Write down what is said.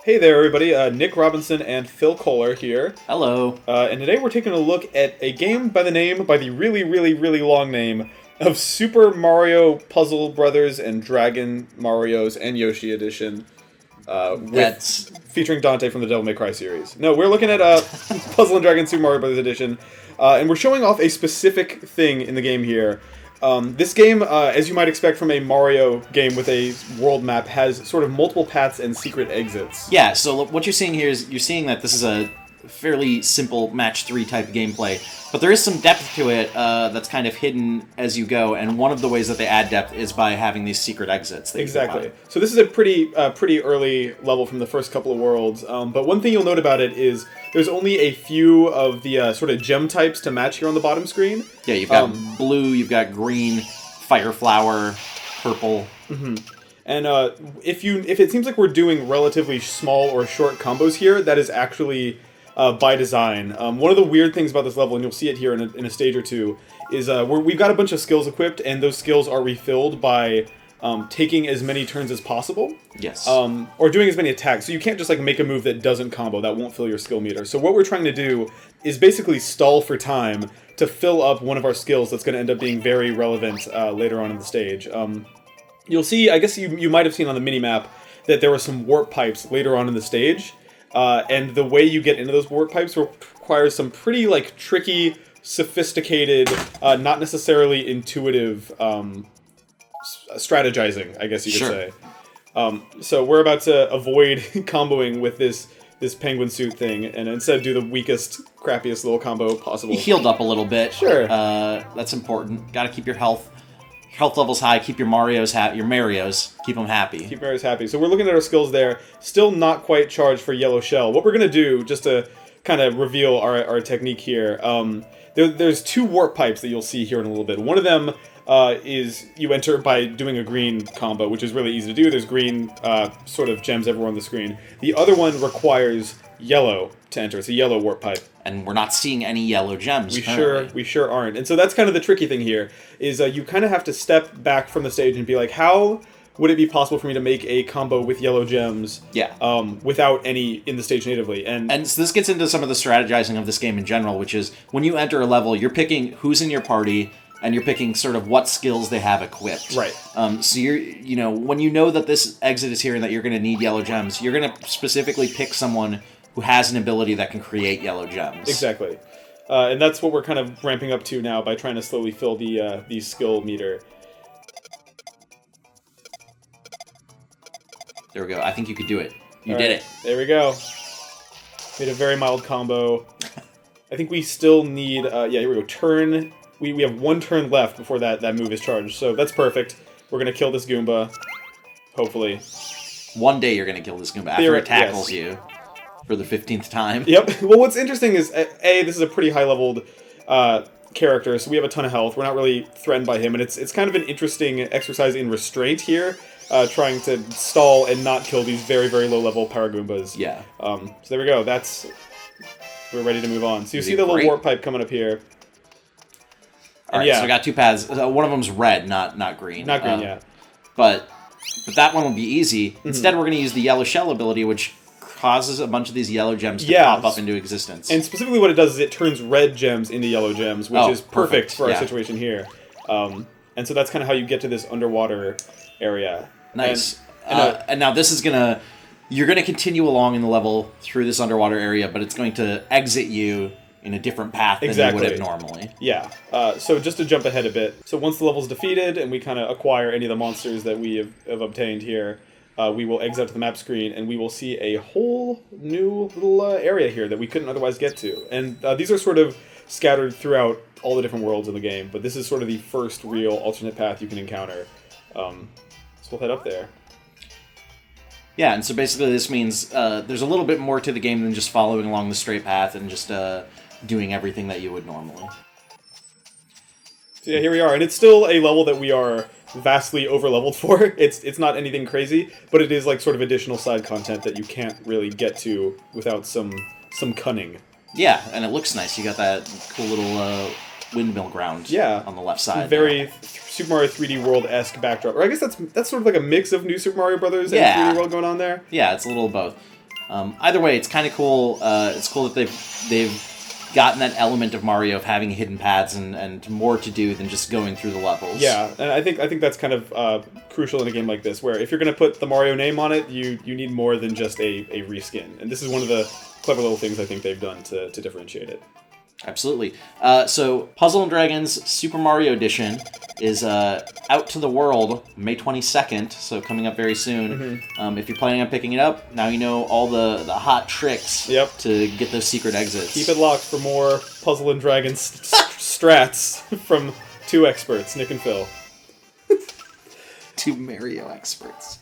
Hey there, everybody. Nick Robinson and Phil Kohler here. Hello. And today we're taking a look at a game by the really, really, really long name of Super Mario Puzzle Brothers and Dragon Marios and Yoshi Edition. Featuring Dante from the Devil May Cry series. No, we're looking at Puzzle and Dragon Super Mario Brothers Edition. And we're showing off a specific thing in the game here. This game, as you might expect from a Mario game with a world map, has sort of multiple paths and secret exits. Yeah, so what you're seeing here is you're seeing that this is a fairly simple match 3 type gameplay, but there is some depth to it that's kind of hidden as you go, and one of the ways that they add depth is by having these secret exits. Exactly. So this is a pretty early level from the first couple of worlds, but one thing you'll note about it is there's only a few of the sort of gem types to match here on the bottom screen. Yeah, you've got blue, you've got green, fire flower, purple. Mm-hmm. And if it seems like we're doing relatively small or short combos here, that is actually by design. One of the weird things about this level, and you'll see it here in a stage or two, is we've got a bunch of skills equipped, and those skills are refilled by taking as many turns as possible. Yes. Or doing as many attacks. So you can't just like make a move that doesn't combo. That won't fill your skill meter. So what we're trying to do is basically stall for time to fill up one of our skills that's going to end up being very relevant later on in the stage. You'll see, I guess you might have seen on the mini-map that there were some warp pipes later on in the stage. And the way you get into those warp pipes requires some pretty like tricky, sophisticated, not necessarily intuitive strategizing, I guess you could say. So we're about to avoid comboing with this penguin suit thing, and instead do the weakest, crappiest little combo possible. You healed up a little bit. Sure. That's important. Got to keep your health levels high. Keep your Marios happy. Your Marios, keep them happy. Keep Marios happy. So we're looking at our skills there. Still not quite charged for Yellow Shell. What we're going to do, just to kind of reveal our technique here, there's 2 warp pipes that you'll see here in a little bit. One of them is you enter by doing a green combo, which is really easy to do. There's green sort of gems everywhere on the screen. The other one requires yellow to enter. It's a yellow warp pipe. And we're not seeing any yellow gems. We sure aren't. And so that's kind of the tricky thing here, is you kind of have to step back from the stage and be like, how would it be possible for me to make a combo with yellow gems without any in the stage natively? And so this gets into some of the strategizing of this game in general, which is when you enter a level, you're picking who's in your party, and you're picking sort of what skills they have equipped. Right. So when you know that this exit is here and that you're going to need yellow gems, you're going to specifically pick someone who has an ability that can create yellow gems. Exactly. And that's what we're kind of ramping up to now by trying to slowly fill the skill meter. There we go. I think you could do it. You did it. There we go. Made a very mild combo. I think we still need... here we go. Turn... We have 1 turn left before that move is charged, so that's perfect. We're going to kill this Goomba, hopefully. One day you're going to kill this Goomba after it tackles you for the 15th time. Yep. Well, what's interesting is, this is a pretty high-leveled character, so we have a ton of health. We're not really threatened by him, and it's kind of an interesting exercise in restraint here, trying to stall and not kill these very, very low-level Power Goombas. Yeah. So there we go. We're ready to move on. So you see the little warp pipe coming up here. All right, so we got 2 paths. One of them's red, not green. Not green, yeah. But that one will be easy. Mm-hmm. Instead, we're going to use the yellow shell ability, which causes a bunch of these yellow gems to pop up into existence. And specifically what it does is it turns red gems into yellow gems, which is perfect for our situation here. And so that's kind of how you get to this underwater area. Nice. And now this is going to... You're going to continue along in the level through this underwater area, but it's going to exit you in a different path than you would have normally. Yeah. So just to jump ahead a bit, so once the level's defeated and we kind of acquire any of the monsters that we have obtained here, we will exit out to the map screen and we will see a whole new little area here that we couldn't otherwise get to. And these are sort of scattered throughout all the different worlds in the game, but this is sort of the first real alternate path you can encounter. So we'll head up there. Yeah, and so basically this means there's a little bit more to the game than just following along the straight path and just doing everything that you would normally. So yeah, here we are, and it's still a level that we are vastly over-leveled for. It's not anything crazy, but it is like sort of additional side content that you can't really get to without some cunning. Yeah, and it looks nice. You got that cool little windmill ground on the left side. Very Super Mario 3D World-esque backdrop. Or I guess that's sort of like a mix of New Super Mario Brothers and 3D World going on there. Yeah, it's a little of both. Either way, it's kind of cool. It's cool that they've gotten that element of Mario of having hidden paths and more to do than just going through the levels. Yeah, and I think that's kind of crucial in a game like this, where if you're going to put the Mario name on it, you need more than just a reskin. And this is one of the clever little things I think they've done to differentiate it. Absolutely. So Puzzle & Dragons Super Mario Edition is out to the world May 22nd, so coming up very soon. If you're planning on picking it up, now you know all the hot tricks to get those secret exits. Keep it locked for more Puzzle & Dragons strats from two experts, Nick and Phil. Two Mario experts.